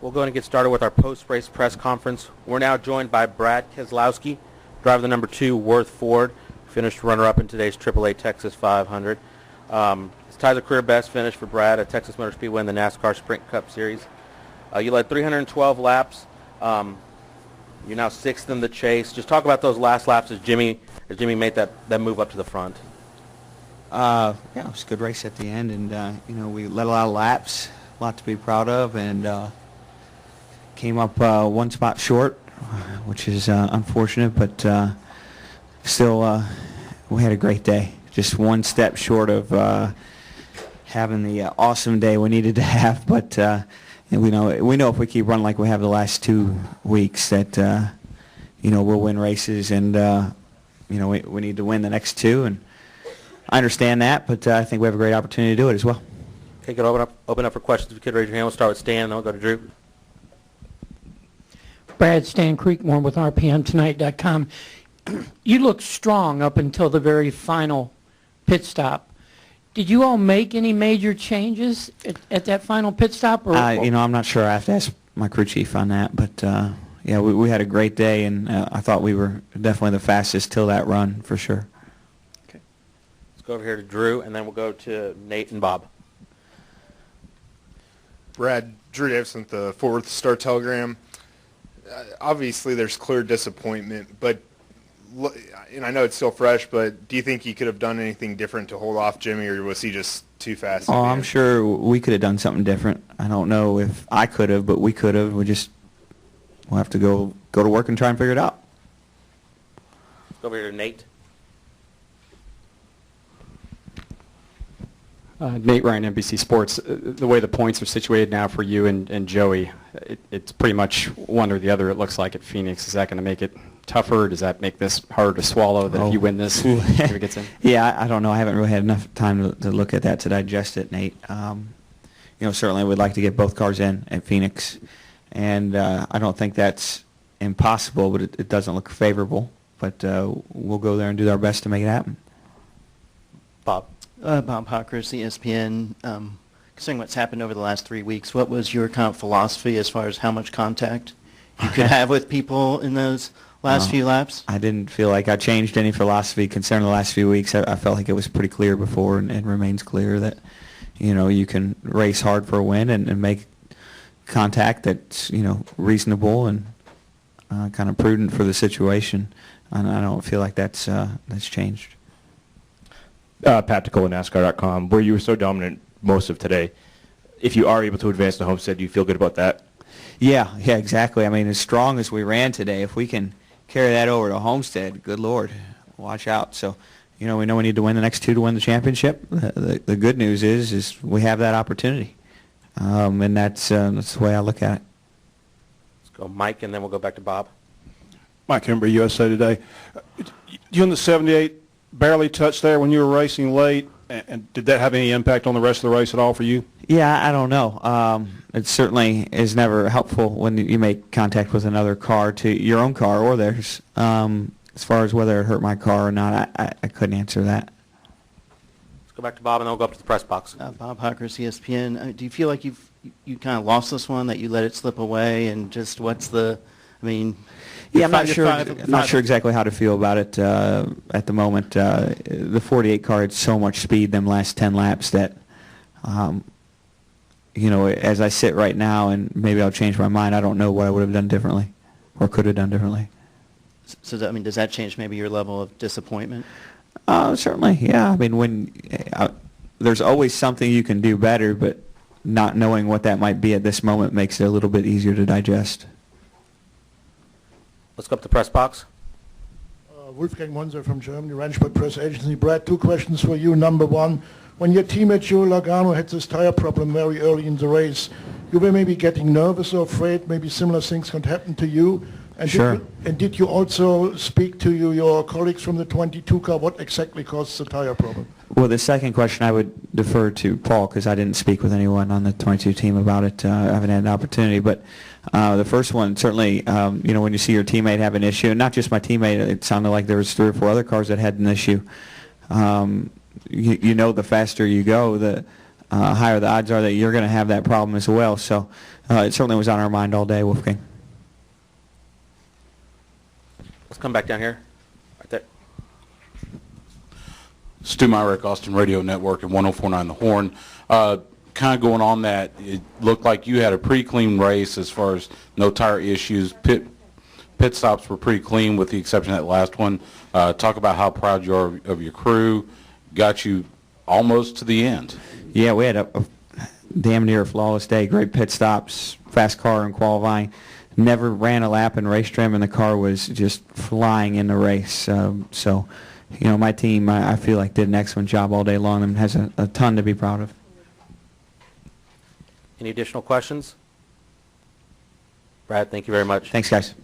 We'll go ahead and get started with our post-race press conference. We're now joined by Brad Keselowski, driver the number 2 Worth Ford, finished runner-up in today's AAA Texas 500. It's ties a career best finish for Brad at Texas Motor Speedway in the NASCAR Sprint Cup Series. You led 312 laps. You're now 6th in the chase. Just talk about those last laps as Jimmy made that move up to the front. Yeah, it was a good race at the end, and we led a lot of laps, a lot to be proud of, and came up one spot short, which is unfortunate, but still we had a great day. Just one step short of having the awesome day we needed to have, but we know if we keep running like we have the last 2 weeks that we'll win races, and we need to win the next 2, and I understand that, but I think we have a great opportunity to do it as well. Okay, good. Open up for questions. If you could raise your hand, we'll start with Stan, and then we'll go to Drew. Brad, Stan Creekmore with RPMTonight.com. You looked strong up until the very final pit stop. Did you all make any major changes at that final pit stop? I'm not sure. I have to ask my crew chief on that, but yeah, we had a great day, and I thought we were definitely the fastest till that run for sure. Okay, let's go over here to Drew, and then we'll go to Nate and Bob. Brad, Drew Davison, the Fort Worth Star-Telegram. Obviously, there's clear disappointment, but and I know it's still fresh, but do you think you could have done anything different to hold off Jimmy, or was he just too fast? Oh, I'm sure we could have done something different. I don't know if I could have, but we could have. We'll have to go to work and try and figure it out. Let's go over here to Nate. Nate Ryan, NBC Sports. The way the points are situated now for you and Joey, it's pretty much one or the other, it looks like, at Phoenix. Is that going to make it tougher? Does that make this harder to swallow that if you win this, if it gets in? Yeah, I don't know. I haven't really had enough time to look at that to digest it, Nate. Certainly we'd like to get both cars in at Phoenix, and I don't think that's impossible, but it doesn't look favorable. But we'll go there and do our best to make it happen. Bob. Bob Hawkers, ESPN. Considering what's happened over the last 3 weeks, what was your kind of philosophy as far as how much contact you could have with people in those last few laps? I didn't feel like I changed any philosophy concerning the last few weeks. I felt like it was pretty clear before, and remains clear that you can race hard for a win and make contact that's reasonable and kind of prudent for the situation. And I don't feel like that's changed. Pat Ticola, NASCAR.com, where you were so dominant most of today. If you are able to advance to Homestead, do you feel good about that? Yeah, exactly. I mean, as strong as we ran today, if we can carry that over to Homestead, good Lord, watch out. So, we know we need to win the next 2 to win the championship. The good news is we have that opportunity, and that's the way I look at it. Let's go Mike, and then we'll go back to Bob. Mike Embry, USA Today. You in the 78 barely touched there when you were racing late, and did that have any impact on the rest of the race at all for you? Yeah, I don't know. It certainly is never helpful when you make contact with another car, to your own car or theirs. As far as whether it hurt my car or not, I couldn't answer that. Let's go back to Bob, and then we'll go up to the press box. Bob Hawkers, ESPN. Do you feel like you kind of lost this one, that you let it slip away, and just Yeah, I'm not sure exactly how to feel about it at the moment. The 48 car had so much speed them last 10 laps that, as I sit right now, and maybe I'll change my mind, I don't know what I would have done differently or could have done differently. So, does that change maybe your level of disappointment? Certainly, yeah. There's always something you can do better, but not knowing what that might be at this moment makes it a little bit easier to digest. Let's go up to the press box. Wolfgang Monzer from Germany, Ranchburg Press Agency. Brad, 2 questions for you. Number 1, when your teammate Joe Logano had this tire problem very early in the race, you were maybe getting nervous or afraid maybe similar things could happen to you? And sure. Did you also speak to your colleagues from the 22 car? What exactly caused the tire problem? Well, the second question I would defer to Paul, because I didn't speak with anyone on the 22 team about it. I haven't had an opportunity. But the first one, certainly, when you see your teammate have an issue, and not just my teammate, it sounded like there was 3 or 4 other cars that had an issue. The faster you go, the higher the odds are that you're going to have that problem as well. So it certainly was on our mind all day, Wolfgang. Let's come back down here. Right there. Stu Myrick, Austin Radio Network, and 104.9 The Horn. Kind of going on that, it looked like you had a pretty clean race as far as no tire issues. Pit stops were pretty clean with the exception of that last one. Talk about how proud you are of your crew. Got you almost to the end. Yeah, we had a damn near flawless day. Great pit stops, fast car in qualifying. Never ran a lap in race trim, and the car was just flying in the race. So, you know, my team, I feel like, did an excellent job all day long and has a ton to be proud of. Any additional questions? Brad, thank you very much. Thanks, guys.